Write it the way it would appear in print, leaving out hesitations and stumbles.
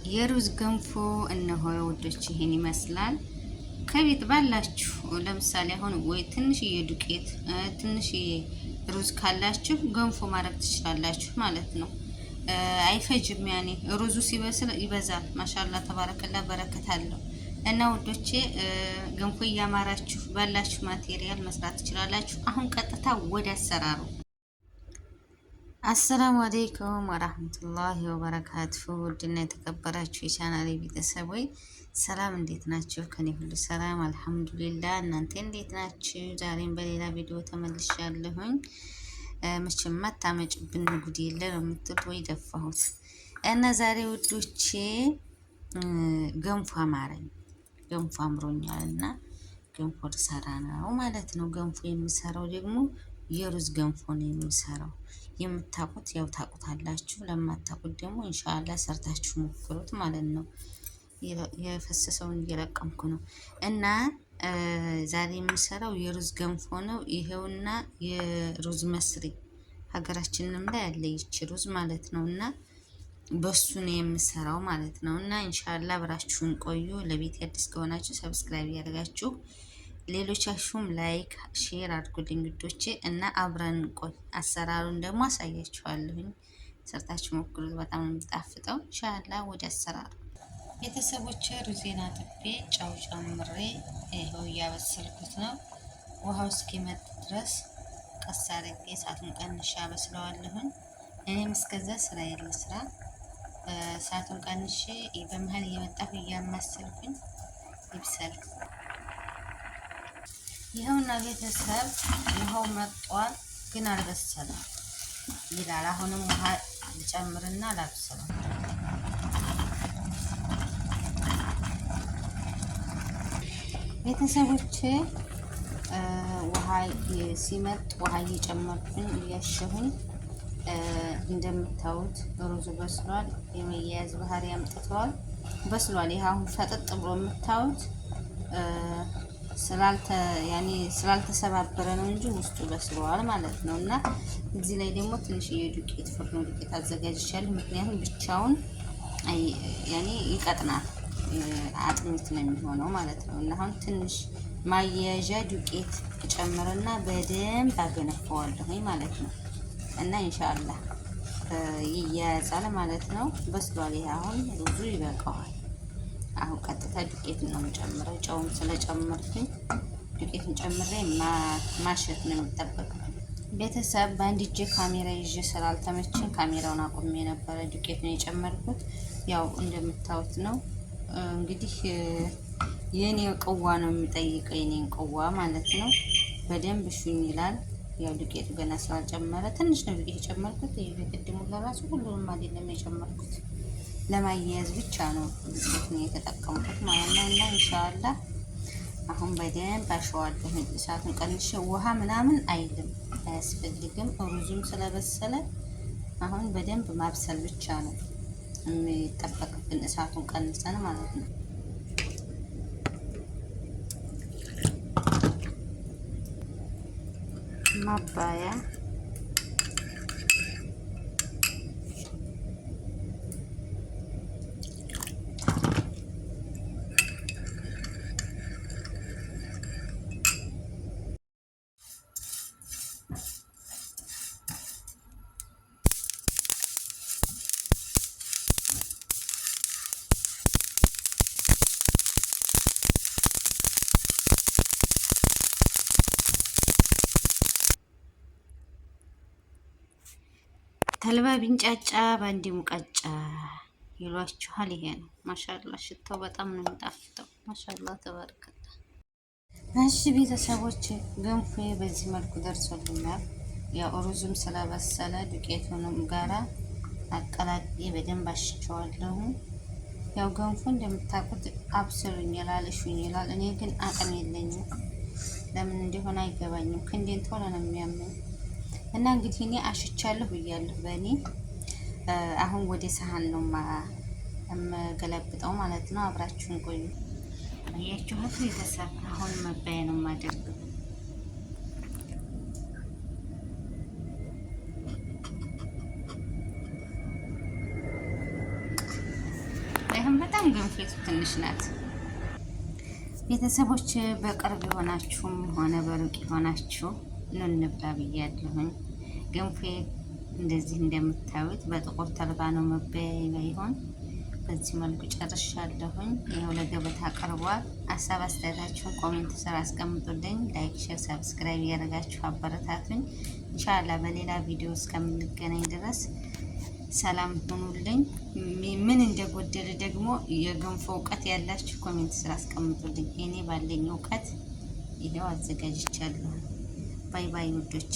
የሩዝ ገንፎ እነሆ ውዶች ይሄን ይመስላል። ከቤት ባላችሁ ለምሳሌ አሁን ወይ ትንሽዬ ዱቄት ትንሽዬ ሩዝ ካላችሁ ገንፎ ማድረግ ትችላላችሁ ማለት ነው። አይፈጅም። ያኔ ሩዙ ሲበስል ይበዛል። ማሻአላ ተባረከላ በረከት አለው። እና ውዶቼ ገንፎ እያማራችሁ ባላችሁ ማቴሪያል መስራት ትችላላችሁ። አሁን ቀጥታ ወደ አሰራሩ። አሰላሙ አለይኩም ወራህመቱላሂ ወበረካቱሁ። ውድና የተከበራችሁ የቻናሌ ቤተሰቦች ሰላም፣ እንዴት ናችሁ? ከኔ ሁሉ ሰላም አልሐምዱሊላህ። እናንተ እንዴት ናችሁ? ዛሬም በሌላ ቪዲዮ ተመልሻለሁኝ። መቼም ማታመጭብን ጉድ የለ ነው የምትሉት ወይ ደፋሁት። እና ዛሬ ውዶቼ ገንፎ አማረኝ፣ ገንፎ አምሮኛል እና ገንፎ ልሰራ ነው ማለት ነው። ገንፎ የምሰራው ደግሞ የሩዝ ገንፎ ነው የምሰራው። የምታውቁት ያው ታውቁታላችሁ፣ ለማታውቁት ደግሞ ኢንሻአላህ ሰርታችሁ ሞክሩት ማለት ነው። የፈሰሰውን እየለቀምኩ ነው እና ዛሬ የምሰራው የሩዝ ገንፎ ነው። ይሄውና የሩዝ መስሪ ሀገራችንም ላይ ያለ ይች ሩዝ ማለት ነው እና በሱ ነው የምሰራው ማለት ነው። እና ኢንሻአላህ አብራችሁን ቆዩ። ለቤት አዲስ ከሆናችሁ ሰብስክራይብ ያደርጋችሁ፣ ሌሎቻችሁም ላይክ ሼር አድርጉልኝ ግዶቼ እና አብረን ቆይ። አሰራሩን ደግሞ አሳያችኋለሁኝ። ሰርታችሁ ሞክሩት፣ በጣም ነው የሚጣፍጠው። ኢንሻአላህ ወደ አሰራሩ። ቤተሰቦቼ ሩዜና አጥቤ ጨው ጨምሬ ይሄው እያበሰልኩት ነው። ውሃው እስኪመጥ ድረስ ቀስ አድርጌ እሳቱን ቀንሼ አበስለዋለሁኝ። እኔም እስከዛ ስራዬን ልስራ። እሳቱን ቀንሼ በመሀል እየመጣሁ እያማሰልኩኝ ይብሰል። ይኸውና ቤተሰብ ውሃው መጥቷል፣ ግን አልበሰለም ይላል። አሁንም ውሃ ልጨምርና ላብስለው። ቤተሰቦቼ ውሃ ሲመጥ ውሃ እየጨመርኩኝ እያሸሁኝ፣ እንደምታዩት ሩዙ በስሏል። የመያያዝ ባህሪ አምጥተዋል፣ በስሏል። ይሄ አሁን ፈጥጥ ብሎ የምታዩት ስላልተሰባበረ ነው እንጂ ውስጡ በስሏል ማለት ነው። እና እዚህ ላይ ደግሞ ትንሽዬ ዱቄት ፍርኖ ዱቄት አዘጋጅቻለሁ። ምክንያቱም ብቻውን ይቀጥናል፣ አጥሚት ነው የሚሆነው ማለት ነው። እና አሁን ትንሽ ማያያዣ ዱቄት ጨምርና በደንብ አገነፈዋለሁ ማለት ነው። እና ኢንሻአላህ ይያያዛል ማለት ነው። በስሏል። ይሄ አሁን ሩዙ ይበቃዋል። አሁን ቀጥታ ዱቄትን ነው የምጨምረው። ጨውም ስለጨመርኩኝ ዱቄትን ጨምሬ ማሸት ነው የሚጠበቀው። ቤተሰብ በአንድ እጄ ካሜራ ይዤ ስላልተመቸኝ ካሜራውን አቁሜ ነበረ ዱቄትን የጨመርኩት። ያው እንደምታዩት ነው እንግዲህ የኔ ቅዋ ነው የሚጠይቀው፣ የኔን ቅዋ ማለት ነው። በደንብ እሹኝ ይላል። ያው ዱቄቱ ገና ስላልጨመረ ትንሽ ነው ዱቄት የጨመርኩት። ይሄ በቅድሙ ለራሱ ሁሉንም አይደለም የጨመርኩት፣ ለማያያዝ ብቻ ነው ዱቄቱን የተጠቀምኩት ማለት ነው። እና ኢንሻአላህ አሁን በደንብ አሸዋለሁ። እሳቱን ቀንሼ ውሃ ምናምን አይልም፣ አያስፈልግም። ሩዙም ስለበሰለ አሁን በደንብ ማብሰል ብቻ ነው የሚጠበቅብን፣ እሳቱን ቀንሰን ማለት ነው። ማባያ ተልባ ቢንጫጫ በአንድ ሙቀጫ ይሏችኋል። ይሄ ነው ማሻአላ። ሽታው በጣም ነው የሚጣፍጠው። ማሻአላ ተባረከላ። እሺ ቤተሰቦች ገንፎ በዚህ መልኩ ደርሶልኛል። ያው ሩዙም ስለበሰለ ዱቄቱንም ጋራ አቀላቅዬ በደንብ አሽቸዋለሁ። ያው ገንፎ እንደምታውቁት አብስሉኝ ይላል፣ እሹኝ ይላል። እኔ ግን አቅም የለኝም፣ ለምን እንደሆነ አይገባኝም። ክንዴን ቶሎ ነው የሚያመኝ። እና እንግዲህ እኔ አሽቻለሁ ብያለሁ በእኔ። አሁን ወደ ሰሃን ነው የምገለብጠው ማለት ነው። አብራችሁን ቆዩ። አያችሁት ቤተሰብ? አሁን መባያ ነው የማደርገው። አሁን በጣም ገንፌቱ ትንሽ ናት። ቤተሰቦች በቅርብ የሆናችሁም ሆነ በሩቅ የሆናችሁ ኑ እንብላ ብያለሁኝ። ገንፌ እንደዚህ እንደምታዩት በጥቁር ተልባ ነው መበያ ይሆን። በዚህ መልኩ ጨርሻለሁኝ። ይኸው ለገበታ ቀርቧል። ሀሳብ አስተያየታችሁን ኮሜንት ስር አስቀምጡልኝ። ላይክ፣ ሼር፣ ሰብስክራይብ እያደረጋችሁ አበረታቱኝ። ኢንሻአላህ በሌላ ቪዲዮ እስከምንገናኝ ድረስ ሰላም ሁኑልኝ። ምን እንደጎደለ ደግሞ የገንፎ እውቀት ያላችሁ ኮሜንት ስር አስቀምጡልኝ። እኔ ባለኝ እውቀት ይሄው አዘጋጅቻለሁ። ባይ ባይ ውዶቼ።